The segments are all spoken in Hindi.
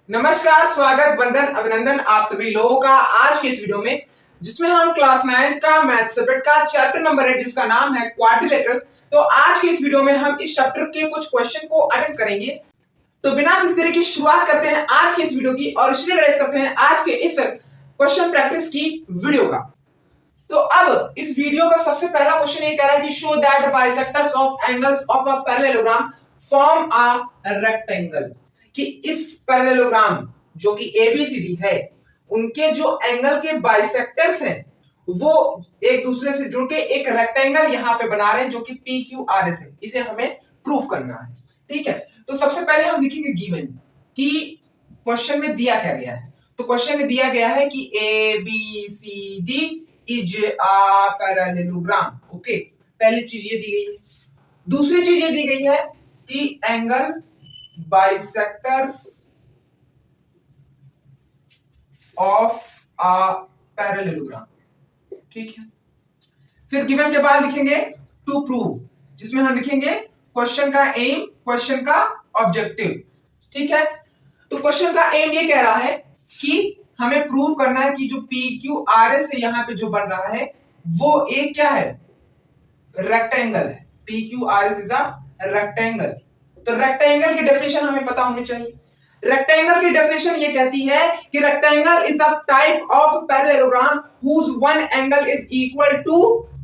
नमस्कार, स्वागत, वंदन, अभिनंदन आप सभी लोगों का आज की इस वीडियो में, जिसमें हम क्लास 9 का मैथ सब्जेक्ट का चैप्टर नंबर 8 जिसका नाम है क्वाड्रिलेटरल। तो आज की इस वीडियो में हम इस चैप्टर के कुछ क्वेश्चन को अटेंड करेंगे। तो बिना किसी तरह की शुरुआत करते हैं आज की इस वीडियो की और स्टार्ट करते हैं आज के इस क्वेश्चन प्रैक्टिस की वीडियो का। तो अब इस वीडियो का सबसे पहला क्वेश्चन ये कह रहा है कि show that bisectors of angles of a parallelogram form a rectangle, कि इस पैरेललोग्राम जो कि एबीसीडी है उनके जो एंगल के बाइसेक्टर्स हैं वो एक दूसरे से जुड़ के एक रेक्टेंगल यहां पे बना रहे हैं जो कि पी क्यू आर एस है। इसे हमें प्रूफ करना है। ठीक है, तो सबसे पहले हम लिखेंगे गिवन कि क्वेश्चन में दिया क्या गया है। तो क्वेश्चन में दिया गया है कि A B C D is a parallelogram. Okay, पहली चीज ये दी गई है। दूसरी चीज ये दी गई है कि angle bisectors of a parallelogram. ठीक है, फिर गिवन के बाद लिखेंगे टू प्रूव, जिसमें हम लिखेंगे क्वेश्चन का एम, क्वेश्चन का ऑब्जेक्टिव। ठीक है, तो क्वेश्चन का एम ये कह रहा है कि हमें प्रूव करना है कि जो पी क्यू आर एस है यहां पे जो बन रहा है वो एक क्या है, रेक्टेंगल है। P Q R S is a rectangle. तो रेक्टेंगल की डेफिनेशन हमें पता होनी चाहिए। रेक्टेंगल की डेफिनेशन ये कहती है कि rectangle is a type of parallelogram whose one angle is equal to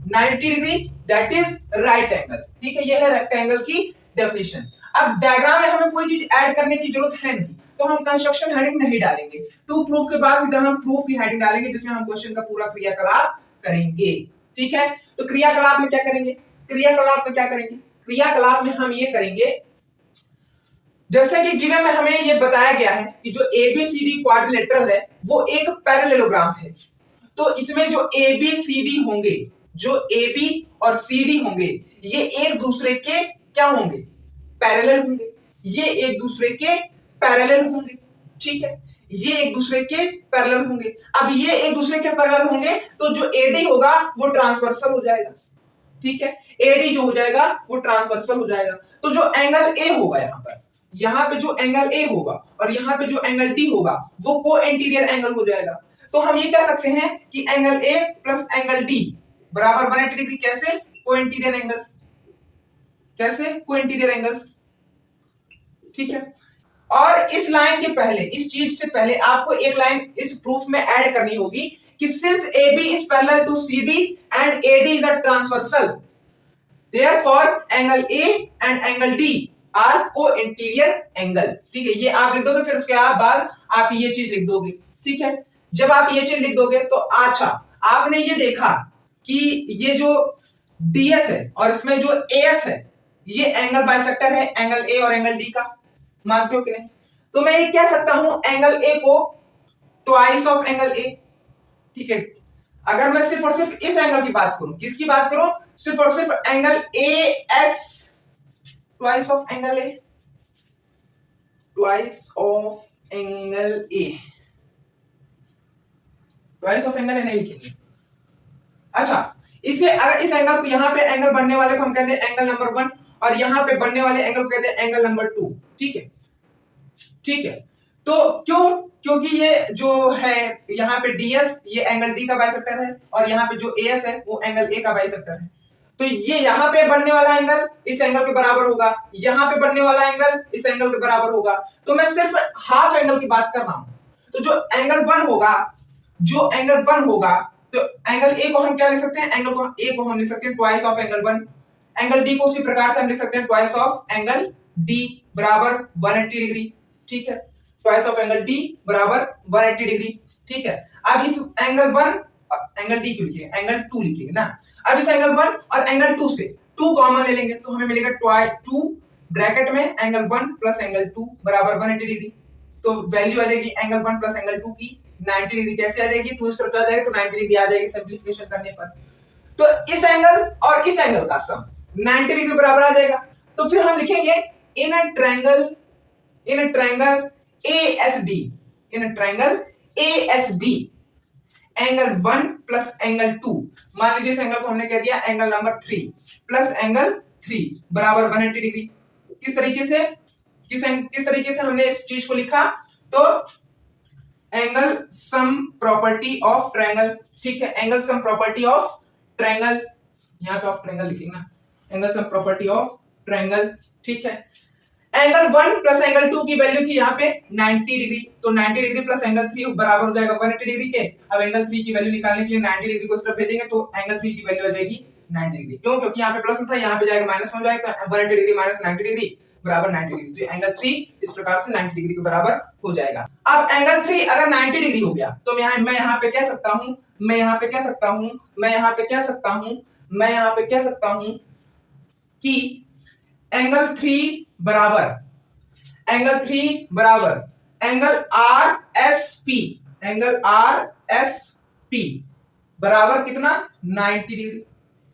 90 degree, that is right angle. ठीक है, ये है रेक्टेंगल की डेफिनेशन। अब डायग्राम में हमें कोई चीज ऐड करने की जरूरत है नहीं, तो हम कंस्ट्रक्शन हेडिंग नहीं डालेंगे। टू प्रूफ के बाद सीधा हम प्रूफ की हेडिंग डालेंगे जिसमें हम क्वेश्चन का पूरा क्रियाकलाप करेंगे। ठीक है, तो क्रियाकलाप में क्या करेंगे, क्रियाकलाप में हम ये करेंगे जैसे कि गिवन में हमें ये बताया गया है कि जो एबीसीडी क्वाड्रिलेटरल है वो एक पैरेललोग्राम है। तो इसमें जो एबीसीडी होंगे, जो एबी और सीडी होंगे, ये एक दूसरे के क्या होंगे, पैरेलल होंगे। ये एक दूसरे के पैरेलल होंगे। ठीक है, ये एक दूसरे के पैरेलल होंगे। अब ये एक दूसरे के पैरेलल होंगे तो जो एडी होगा वो ट्रांसवर्सल हो जाएगा। ठीक है, एडी जो हो जाएगा वो ट्रांसवर्सल हो जाएगा। तो जो एंगल ए होगा यहाँ पे जो एंगल ए होगा और यहाँ पे जो एंगल डी होगा वो को इंटीरियर एंगल हो जाएगा। तो हम ये कह सकते हैं कि angle A plus angle D बराबर 180 डिग्री। कैसे, को इंटीरियर एंगल्स। कैसे, को इंटीरियर एंगल्स। ठीक है, और इस लाइन के पहले, इस चीज से पहले आपको एक लाइन इस प्रूफ में ऐड करनी होगी कि since AB is parallel to CD and AD is a transversal, therefore angle A and angle D are co-interior angle। ठीक है, ये आप लिख दोगे, फिर उसके बाद आप ये चीज लिख दोगे। ठीक है, जब आप ये चीज लिख दोगे तो अच्छा आपने ये देखा कि ये जो DS है और इसमें जो AS है ये एंगल बाइसेक्टर है एंगल A और एंगल D का। मानते हो कि नहीं? तो मैं ये कह सकता हूं एंगल A को ट्वाइस ऑफ एंगल A। ठीक है, अगर मैं सिर्फ और सिर्फ इस एंगल की बात करूं, किसकी बात करूं, सिर्फ और सिर्फ angle AS, twice of angle A, twice of angle A, twice of angle A नहीं लिखेंगे। अच्छा, इसे अगर इस एंगल को यहां पे एंगल बनने वाले को हम कहते हैं एंगल नंबर 1 और यहां पे बनने वाले एंगल को कहते हैं एंगल नंबर 2। ठीक है, ठीक है, तो क्यों, क्योंकि ये जो है यहाँ पे DS ये एंगल D का बाइसेक्टर है और यहाँ पे जो AS है वो एंगल A का बाइसेक्टर है। तो ये यहाँ पे बनने वाला एंगल इस एंगल के बराबर होगा, यहाँ पे बनने वाला एंगल इस एंगल के बराबर होगा। तो मैं सिर्फ हाफ एंगल की बात कर रहा हूं। तो जो एंगल 1 होगा, जो एंगल 1 होगा, तो एंगल A को हम क्या लिख सकते हैं, एंगल को A को हम लिख सकते हैं twice of angle 1। Angle D को उसी प्रकार से हम लिख सकते हैं ट्वाइस ऑफ एंगल D बराबर 180 डिग्री। ठीक है, ट्वाइस ऑफ एंगल D बराबर 180 डिग्री। ठीक है, अब इस एंगल 1 एंगल D क्यों लिखेंगे, एंगल 2 लिखेंगे ना। अब इस एंगल 1 और एंगल 2 से 2 कॉमन ले लेंगे तो हमें मिलेगा 2 ब्रैकेट में एंगल 1 प्लस एंगल 2 बराबर 180 डिग्री। तो वैल्यू आ जाएगी एंगल 1 प्लस एंगल 2 की 90 डिग्री। कैसे आ जाएगी, 2 इस तरफ आ जाएगी तो 90 डिग्री आ जाएगी सिंपलीफिकेशन करने पर। तो इस एंगल और इस एंगल का सम 90 डिग्री बराबर आ जाएगा। तो फिर हम लिखेंगे in a triangle ASD, in a triangle ASD angle 1 plus angle 2, मान लीजिए इस एंगल को हमने कह दिया एंगल नंबर 3 प्लस एंगल 3 बराबर 180 डिग्री। किस तरीके से हमने इस चीज को लिखा, तो angle sum property of triangle, ठीक है, angle sum property of triangle, यहां पे ऑफ ट्रायंगल लिखेंगे ना, angle sum property of triangle, ठीक है। एंगल 1 प्लस एंगल 2 की वैल्यू थी यहाँ पे 90 डिग्री, तो 90 डिग्री प्लस एंगल 3 बराबर हो जाएगा 180 डिग्री के। अब एंगल 3 की वैल्यू निकालने के लिए 90 डिग्री को इस तरफ भेजेंगे तो एंगल 3 की वैल्यू आ जाएगी 90 डिग्री। क्यों? क्योंकि यहाँ पे प्लस था, यहाँ पे जाएगा माइनस में हो जाएगा, तो 180 डिग्री माइनस 90 डिग्री बराबर 90 डिग्री, तो एंगल 3 इस प्रकार से 90 डिग्री के बराबर हो जाएगा। अब एंगल 3 अगर 90 डिग्री हो गया तो मैं यहाँ पे कह सकता हूँ, मैं यहाँ पे कह सकता हूँ, मैं यहाँ पे कह सकता हूँ, मैं यहाँ पे कह सकता हूँ कि एंगल 3 बराबर angle R S P, angle R S P बराबर कितना 90 डिग्री।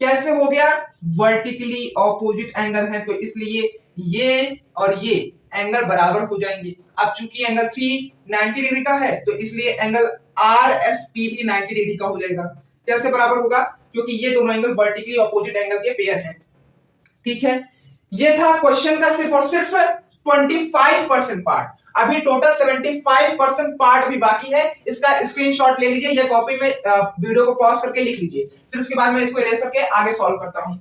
कैसे हो गया? वर्टिकली ऑपोजिट एंगल है, तो इसलिए ये और ये एंगल बराबर हो जाएंगे। अब चूंकि एंगल 3 90 डिग्री का है तो इसलिए एंगल आर एस पी भी 90 डिग्री का हो जाएगा। कैसे बराबर होगा? क्योंकि ये दोनों एंगल वर्टिकली ऑपोजिट एंगल के पेयर हैं, ठीक है। ये था क्वेश्चन का सिर्फ और सिर्फ 25% पार्ट। अभी टोटल 75% पार्ट भी बाकी है। इसका स्क्रीनशॉट ले लीजिए या कॉपी में वीडियो को पॉज करके लिख लीजिए, फिर उसके बाद मैं इसको इरेज करके आगे सॉल्व करता हूं।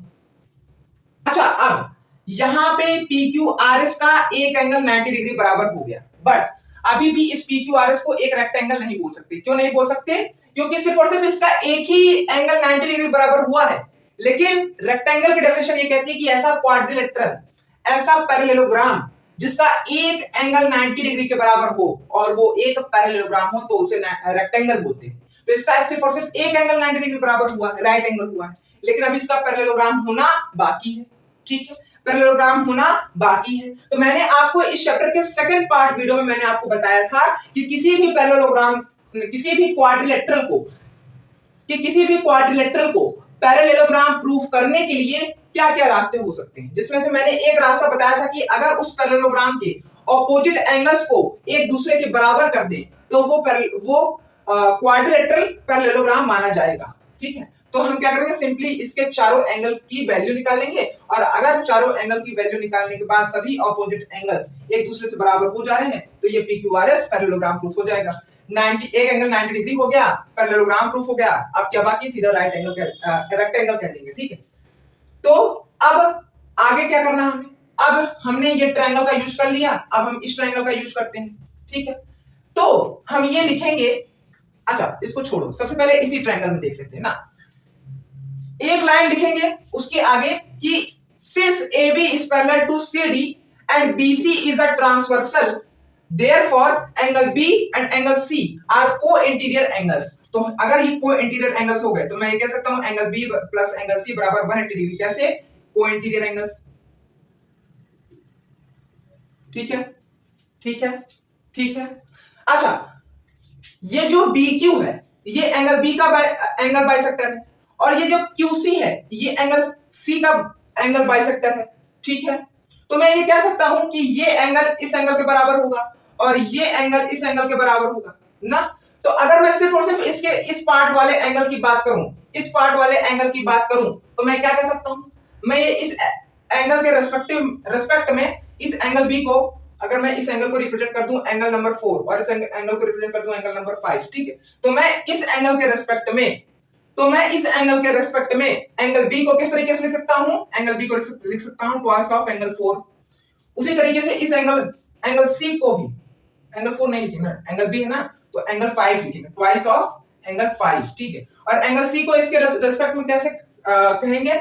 अच्छा, अब यहां पे PQRS का एक एंगल 90 डिग्री बराबर हो गया, बट अभी भी इस PQRS को एक रेक्टेंगल नहीं बोल सकते। क्यों नहीं बोल सकते? क्योंकि सिर्फ और सिर्फ इसका एक ही एंगल 90 डिग्री बराबर हुआ है, लेकिन रेक्टेंगल की डेफिनेशन ये कहती है कि ऐसा क्वाड्रिलेटरल, ऐसा पैरेललोग्राम जिसका एक एंगल 90 डिग्री के बराबर हो और वो एक पैरेललोग्राम हो तो उसे रेक्टेंगल बोलते हैं। तो इसका सिर्फ और सिर्फ एक एंगल 90 डिग्री बराबर हुआ है, राइट एंगल हुआ है, लेकिन अभी इसका पैरेललोग्राम होना बाकी है, ठीक है, पैरेललोग्राम होना बाकी है। तो मैंने आपको इस चैप्टर के सेकंड पार्ट वीडियो में मैंने आपको बताया था कि किसी भी पैरेललोग्राम, किसी भी क्वाड्रिलेटरल को पैरेललोग्राम प्रूफ करने के लिए क्या क्या रास्ते हो सकते हैं, जिसमें से मैंने एक रास्ता बताया था कि अगर उस पैरेललोग्राम के ऑपोजिट एंगल्स को एक दूसरे के बराबर कर दे तो वो क्वाड्रिलेटरल पैरेललोग्राम माना जाएगा, ठीक है। तो हम क्या करेंगे, सिंपली इसके चारों एंगल की वैल्यू निकालेंगे, और अगर चारों एंगल की वैल्यू निकालने के बाद सभी ऑपोजिट एंगल्स एक दूसरे से बराबर हो जा रहे हैं तो ये PQRS पैरेललोग्राम प्रूफ हो जाएगा। 90 एक एंगल 90 डिग्री हो गया, पैरेललोग्राम प्रूफ हो गया। अब क्या बाकी, सीधा राइट एंगल रेक्टेंगल कह देंगे, ठीक है। तो अब आगे क्या करना हमें, अब हमने ये ट्रायंगल का यूज कर लिया, अब हम इस ट्रायंगल का यूज करते हैं, ठीक है। तो हम ये लिखेंगे, अच्छा इसको छोड़ो, सबसे पहले इसी ट्रायंगल में देख लेते हैं ना। एक लाइन लिखेंगे उसके आगे कि since AB is parallel to CD and BC is a transversal, therefore angle B and angle C are co-interior angles। तो अगर ये co-interior angles हो गए तो मैं ये कह सकता हूं angle B plus angle C बराबर 180 डिग्री। कैसे? co-interior angles, ठीक है, ठीक है, ठीक है। अच्छा, ये जो BQ है ये एंगल B का एंगल बाइसेक्टर है, और ये जो QC है ये एंगल C का एंगल बाइसेक्टर है, ठीक है। तो मैं ये कह सकता हूं कि ये एंगल इस एंगल के बराबर होगा और ये एंगल इस एंगल के बराबर होगा ना। तो अगर मैं सिर्फ और सिर्फ इसके इस पार्ट वाले एंगल की बात करूं, इस पार्ट वाले एंगल की बात करूं, तो मैं क्या कह सकता हूं, मैं ये इस एंगल के रेस्पेक्ट में इस एंगल B को, अगर मैं इस एंगल को रिप्रेजेंट कर दूं एंगल नंबर 4 और इस एंगल को रिप्रेजेंट कर दूं एंगल नंबर 5, ठीक है। तो मैं इस एंगल के रेस्पेक्ट में एंगल B को किस तरीके से लिख सकता हूं, एंगल B को लिख सकता हूं ट्वाइस ऑफ एंगल 4। उसी तरीके से इस एंगल C को भी, एंगल 4 नहीं लिखेंगे, एंगल B है ना, तो एंगल 5 लिखेंगे ट्वाइस ऑफ एंगल 5, ठीक है। और एंगल C को इसके रेस्पेक्ट में कैसे कहेंगे,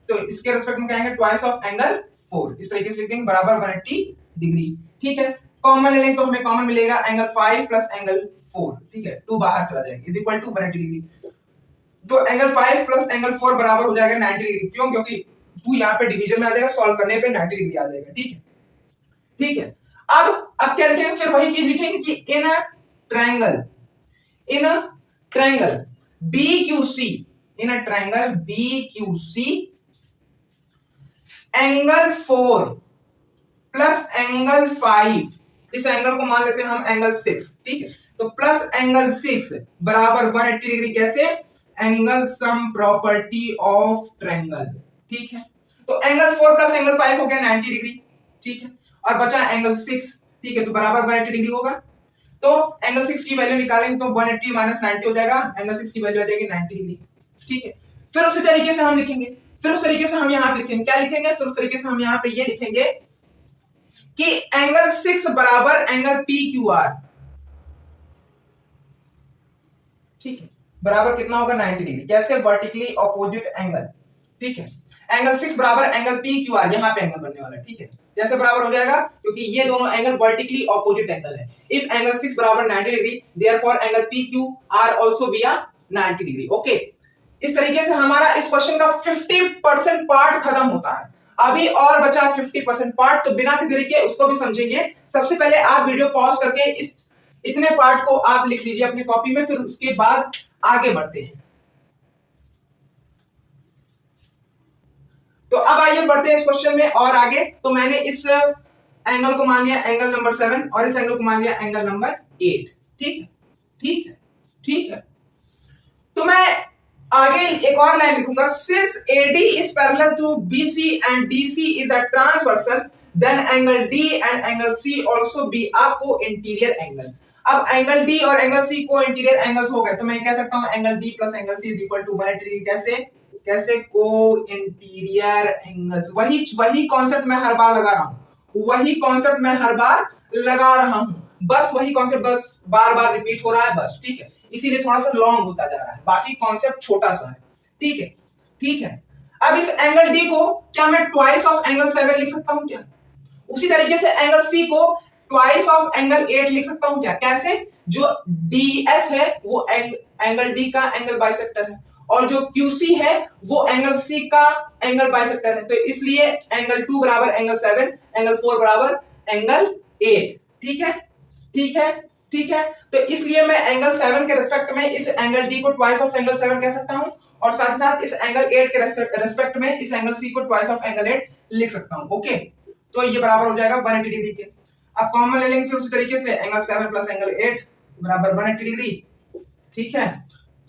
तो इसके रेस्पेक्ट में कहेंगे ट्वाइस ऑफ एंगल 4, इस तरीके से लिखेंगे बराबर 180 डिग्री, ठीक है। कॉमन ले लेंगे तो हमें कॉमन मिलेगा एंगल 5 प्लस एंगल 4, ठीक है, 2 बाहर चला जाएगा इज इक्वल टू 180 डिग्री। तो एंगल 5 प्लस एंगल 4 बराबर हो जाएगा 90 डिग्री। क्यों? क्योंकि 2 यहाँ पे डिवीजन में आ जाएगा, सॉल्व करने पे 90 डिग्री आ जाएगा, ठीक है, ठीक है। अब क्या लिखेंगे, फिर वही चीज लिखेंगे कि in a triangle BQC, in a triangle BQC angle 4 plus angle 5, इस एंगल को मान लेते हैं हम एंगल 6, ठीक है। तो प्लस एंगल 6 बराबर 180 डिग्री। कैसे? Angle sum property of triangle, ठीक है। तो एंगल 4 प्लस एंगल 5 हो गया 90 डिग्री, ठीक है, और बचा एंगल 6, ठीक है, तो बराबर 180 डिग्री होगा। तो एंगल 6 की वैल्यू निकालेंगे तो 180 माइनस 90 हो जाएगा, एंगल 6 की वैल्यू आ जाएगी 90 डिग्री। ठीक है, फिर उसी तरीके से हम लिखेंगे, फिर उस तरीके से हम यहाँ पे लिखेंगे, क्या लिखेंगे, फिर उस तरीके से हम यहाँ पे ये लिखेंगे कि एंगल 6 बराबर एंगल पी क्यू आर। ठीक है, बराबर कितना होगा 90 डिग्री, कैसे, वर्टिकली ऑपोजिट एंगल। ठीक है, एंगल 6 बराबर एंगल पी क्यू आर, यहाँ पे एंगल बनने वाला है। ठीक है, जैसे बराबर हो जाएगा क्योंकि ये दोनों एंगल वर्टिकली ऑपोजिट एंगल है। इफ एंगल 6 बराबर 90 degree therefore angle P Q R also be a 90 degree. Okay, इस तरीके से हमारा इस क्वेश्चन का 50% पार्ट खत्म होता है। अभी और बचा 50% पार्ट, तो बिना किसी तरीके उसको भी समझेंगे। सबसे पहले आप वीडियो पॉज करके इस इतने पार्ट को आप लिख लीजिए अपनी कॉपी में, फिर उसके बाद आगे बढ़ते हैं। तो अब आइए बढ़ते हैं इस क्वेश्चन में और आगे। तो मैंने इस एंगल को मान लिया एंगल नंबर 7 और इस एंगल को मान लिया एंगल नंबर 8। ठीक है, ठीक है, ठीक है। तो मैं आगे एक और लाइन लिखूंगा, since AD is parallel to BC and DC is a transversal then angle D and angle C also be a co-interior angle. अब एंगल D और एंगल C को-इंटीरियर एंगल्स हो गए, तो मैं कह सकता हूं angle D plus angle C is equal to 180 degree. कैसे, कैसे, को-इंटीरियर एंगल्स। वही कॉन्सेप्ट मैं हर बार लगा रहा हूं, वही कॉन्सेप्ट मैं हर बार लगा रहा हूं, बस वही कॉन्सेप्ट बस बार बार रिपीट हो रहा है बस। ठीक है, इसीलिए थोड़ा सा लॉन्ग होता जा रहा है, बाकी कॉन्सेप्ट छोटा सा है। ठीक है, ठीक है। अब इस एंगल डी को क्या मैं ट्वाइस ऑफ एंगल 7 लिख सकता हूं क्या? उसी तरीके से एंगल सी को ट्वाइस ऑफ एंगल 8 लिख सकता हूं क्या? कैसे, जो डीएस है वो एंगल डी का एंगल बाइसेक्टर है और जो क्यूसी है वो एंगल सी का एंगल बाइसेक्टर है। तो इसलिए एंगल 2 बराबर एंगल 7, एंगल 4 बराबर एंगल 8। ठीक है, ठीक है, ठीक है। तो इसलिए मैं एंगल 7 के रिस्पेक्ट में इस एंगल डी को ट्वाइस ऑफ एंगल 7 कह सकता हूं और साथ साथ इस एंगल 8 के रिस्पेक्ट में इस एंगल सी को ट्वाइस ऑफ एंगल 8 लिख सकता हूं। ओके, तो ये बराबर हो जाएगा 180 डिग्री के। अब कॉमन ले लेंगे फिर उसी तरीके से, एंगल 7 प्लस एंगल 8 बराबर 180 डिग्री। ठीक है,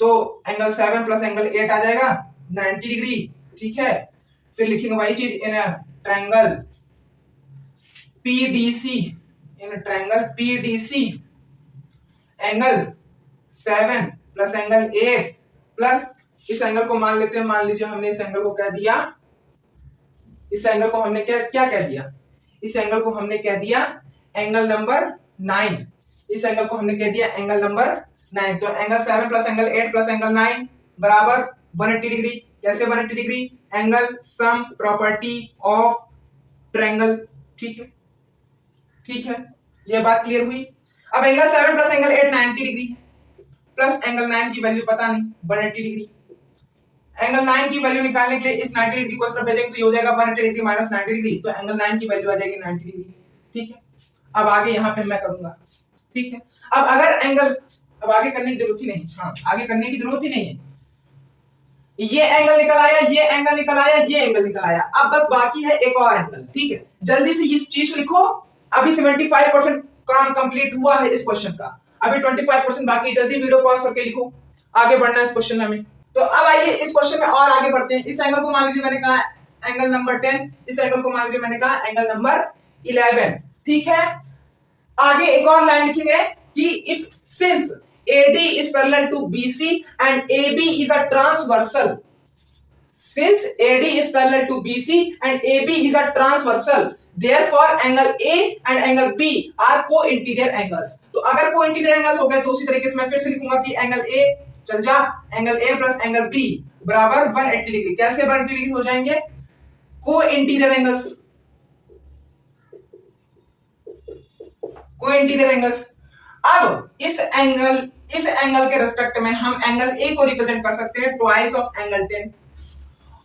तो एंगल 7 प्लस एंगल 8 आ जाएगा 90 डिग्री। ठीक है, फिर लिखेंगे वही चीज in triangle PDC, in triangle PDC angle 7 plus angle 8 plus इस एंगल को मान लेते हैं, मान लीजिए हमने इस एंगल को कह दिया, इस एंगल को हमने क्या कह दिया, इस एंगल को हमने कह दिया एंगल नंबर 9, इस एंगल को हमने कह दिया एंगल नंबर 9। तो angle 7 plus angle 8 plus angle 9 बराबर 180 डिग्री। कैसे 180 degree, angle sum property of triangle. ठीक है, ठीक है, ये बात क्लियर हुई। अब angle 7 plus angle 8 90 degree plus angle 9 की वैल्यू पता नहीं 180 डिग्री। एंगल 9 की वैल्यू निकालने के लिए इस 90 डिग्री को इस तरफ भेजेंगे तो ये हो जाएगा 180 डिग्री माइनस 90 डिग्री, तो एंगल 9 की वैल्यू आ जाएगी 90 डिग्री। ठीक है, अब आगे यहां पे मैं करूंगा। ठीक है, अब अगर एंगल, अब आगे करने की जरूरत ही नहीं, हाँ आगे करने की जरूरत ही नहीं है। ये एंगल निकल आया, ये एंगल निकल आया, ये एंगल निकल आया, अब बस बाकी है एक और एंगल। ठीक है, जल्दी से इस चीज को लिखो। अभी 75% काम कंप्लीट हुआ है इस क्वेश्चन का, अभी 25% बाकी। जल्दी वीडियो पॉज करके लिखो, आगे बढ़ना है इस क्वेश्चन में हमें। तो अब आइए इस क्वेश्चन में और आगे बढ़ते हैं। इस एंगल को मान लीजिए मैंने कहा एंगल नंबर 10, इस एंगल को मान लीजिए मैंने कहा एंगल नंबर 11। ठीक है, आगे एक और लाइन लिखेंगे कि if since AD is parallel to BC and AB is a transversal, since AD is parallel to BC and AB is a transversal, therefore angle A and angle B are co-interior angles। तो अगर co-interior angles हो गए तो उसी तरीके से मैं फिर से लिखूंगा कि एंगल A, चल जा, angle A plus angle B बराबर 180 डिग्री। कैसे 180 डिग्री हो जाएंगे, को-इंटीरियर एंगल्स, को-इंटीरियर एंगल्स। अब इस एंगल के रिस्पेक्ट में हम एंगल A को रिप्रेजेंट कर सकते हैं ट्वाइस ऑफ एंगल 10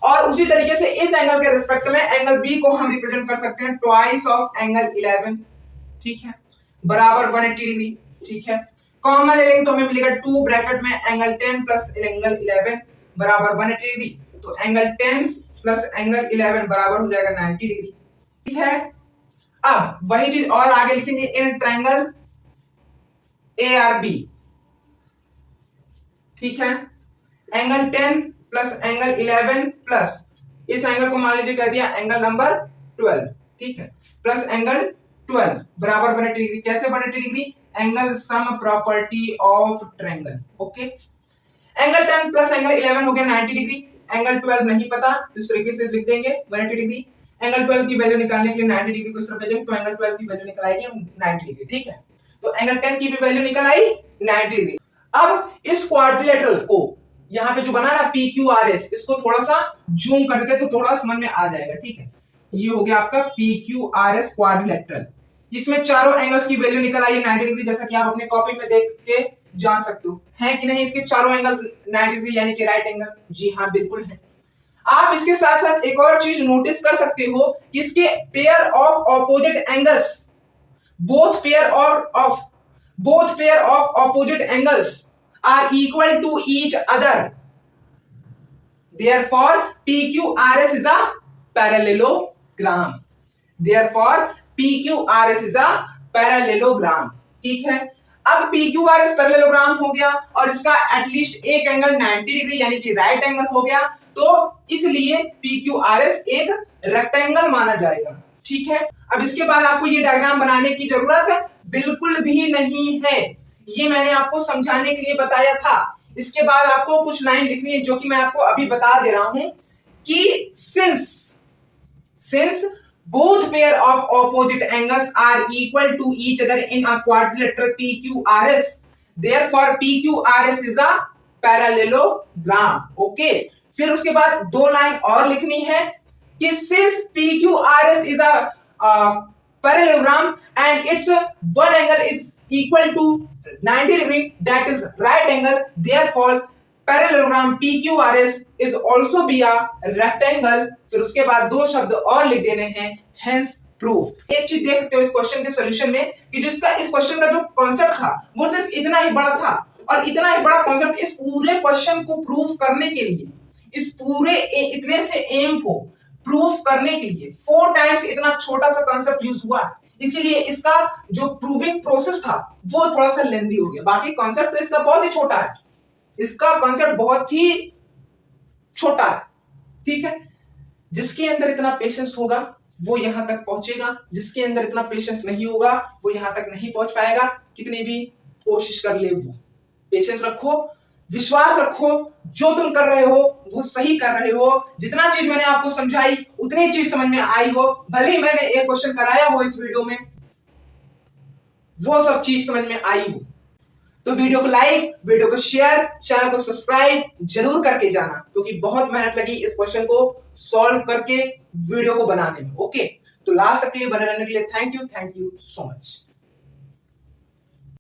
और उसी तरीके से इस एंगल के रिस्पेक्ट में एंगल B को हम रिप्रेजेंट कर सकते हैं ट्वाइस ऑफ एंगल 11। ठीक है, बराबर 180 डिग्री। ठीक है, कॉमन ले लेंगे तो हमें मिलेगा 2 ब्रैकेट में एंगल 10 प्लस एंगल 11 बराबर 180 डिग्री। तो एंगल 10 प्लस एंगल 11 बराबर हो जाएगा 90 डिग्री। ठीक है, अब वही चीज और आगे लिखेंगे इन ट्रायंगल ARB। ठीक है, एंगल 10 प्लस एंगल 11 प्लस इस एंगल को मान लीजिए कह दिया एंगल नंबर 12। ठीक है, प्लस एंगल 12 बराबर 180 डिग्री। कैसे 180 degree, angle sum property of triangle. Okay, angle 10 plus angle 11 हो गया 90 डिग्री। एंगल 12 नहीं पता तो इस तरीके से लिख देंगे 180 डिग्री। एंगल 12 की वैल्यू निकालने के लिए 90 डिग्री को इस तरफ भेजेंगे तो एंगल 12 की वैल्यू निकल आएगी 90 डिग्री। ठीक है, तो एंगल 10 की भी वैल्यू निकल आई 90 डिग्री। अब इस क्वाड्रिलेटरल को यहाँ पे जो बना ना PQRS, इसको थोड़ा सा जूम कर देते तो थोड़ा समझ में आ जाएगा। ठीक है, ये हो गया आपका PQRS क्वाड्रिलेटरल। इसमें चारों एंगल्स की वैल्यू निकल आई है 90 डिग्री, जैसा कि आप अपने कॉपी में देख के जान सकते हो। है कि नहीं इसके चारों एंगल 90 डिग्री यानी कि राइट एंगल? जी हाँ, बिल्कुल है। आप इसके साथ साथ एक और चीज नोटिस कर सकते हो कि इसके pair of opposite angles, both pair of opposite angles are equal to each other, therefore PQRS is a parallelogram, ठीक है। अब PQRS पैरेललोग्राम हो गया और इसका एटलीस्ट एक एंगल 90 डिग्री यानी कि राइट एंगल हो गया, तो इसलिए PQRS एक रेक्टेंगल माना जाएगा। ठीक है, अब इसके बाद आपको ये डायग्राम बनाने की जरूरत बिल्कुल भी नहीं है, ये मैंने आपको समझाने के लिए बताया था। इसके बाद आपको कुछ लाइन लिखनी है जो कि मैं आपको अभी बता दे रहा हूं कि since both pair of opposite angles are equal to each other in a quadrilateral PQRS, therefore PQRS is a parallelogram। Okay, फिर उसके बाद दो लाइन और लिखनी है कि since PQRS is a parallelogram and its one angle is equal to 90 degree, that is right angle, therefore parallelogram PQRS is also be a rectangle। फिर उसके बाद दो शब्द और लिख देने हैं, hence proof। एक चीज देख सकते हो इस क्वेश्चन के सॉल्यूशन में कि जिसका इस क्वेश्चन का जो कॉन्सेप्ट था वो सिर्फ इतना ही बड़ा था, और इतना ही बड़ा कॉन्सेप्ट इस पूरे क्वेश्चन को प्रूफ करने के लिए, इस पूरे इतने से एम को प्रूफ करने के लिए 4 टाइम्स इतना छोटा सा कॉन्सेप्ट यूज हुआ, इसीलिए इसका जो प्रूविंग प्रोसेस था वो थोड़ा सा लेंदी हो गया। बाकी कॉन्सेप्ट तो इसका बहुत ही छोटा है, इसका कॉन्सेप्ट बहुत ही छोटा है। ठीक है, जिसके अंदर इतना पेशेंस होगा वो यहां तक पहुंचेगा, जिसके अंदर इतना पेशेंस नहीं होगा वो यहां तक नहीं पहुंच पाएगा, कितनी भी कोशिश कर ले वो। पेशेंस रखो, विश्वास रखो, जो तुम कर रहे हो वो सही कर रहे हो। जितना चीज मैंने आपको समझाई उतनी चीज समझ में आई हो, भले ही मैंने एक क्वेश्चन कराया हो इस वीडियो में, वो सब चीज समझ में आई हो। तो वीडियो को लाइक, वीडियो को शेयर, चैनल को सब्सक्राइब जरूर करके जाना, क्योंकि बहुत मेहनत लगी इस क्वेश्चन को सॉल्व करके वीडियो को बनाने में। ओके, तो लास्ट तक के लिए बने रहने के लिए थैंक यू सो मच।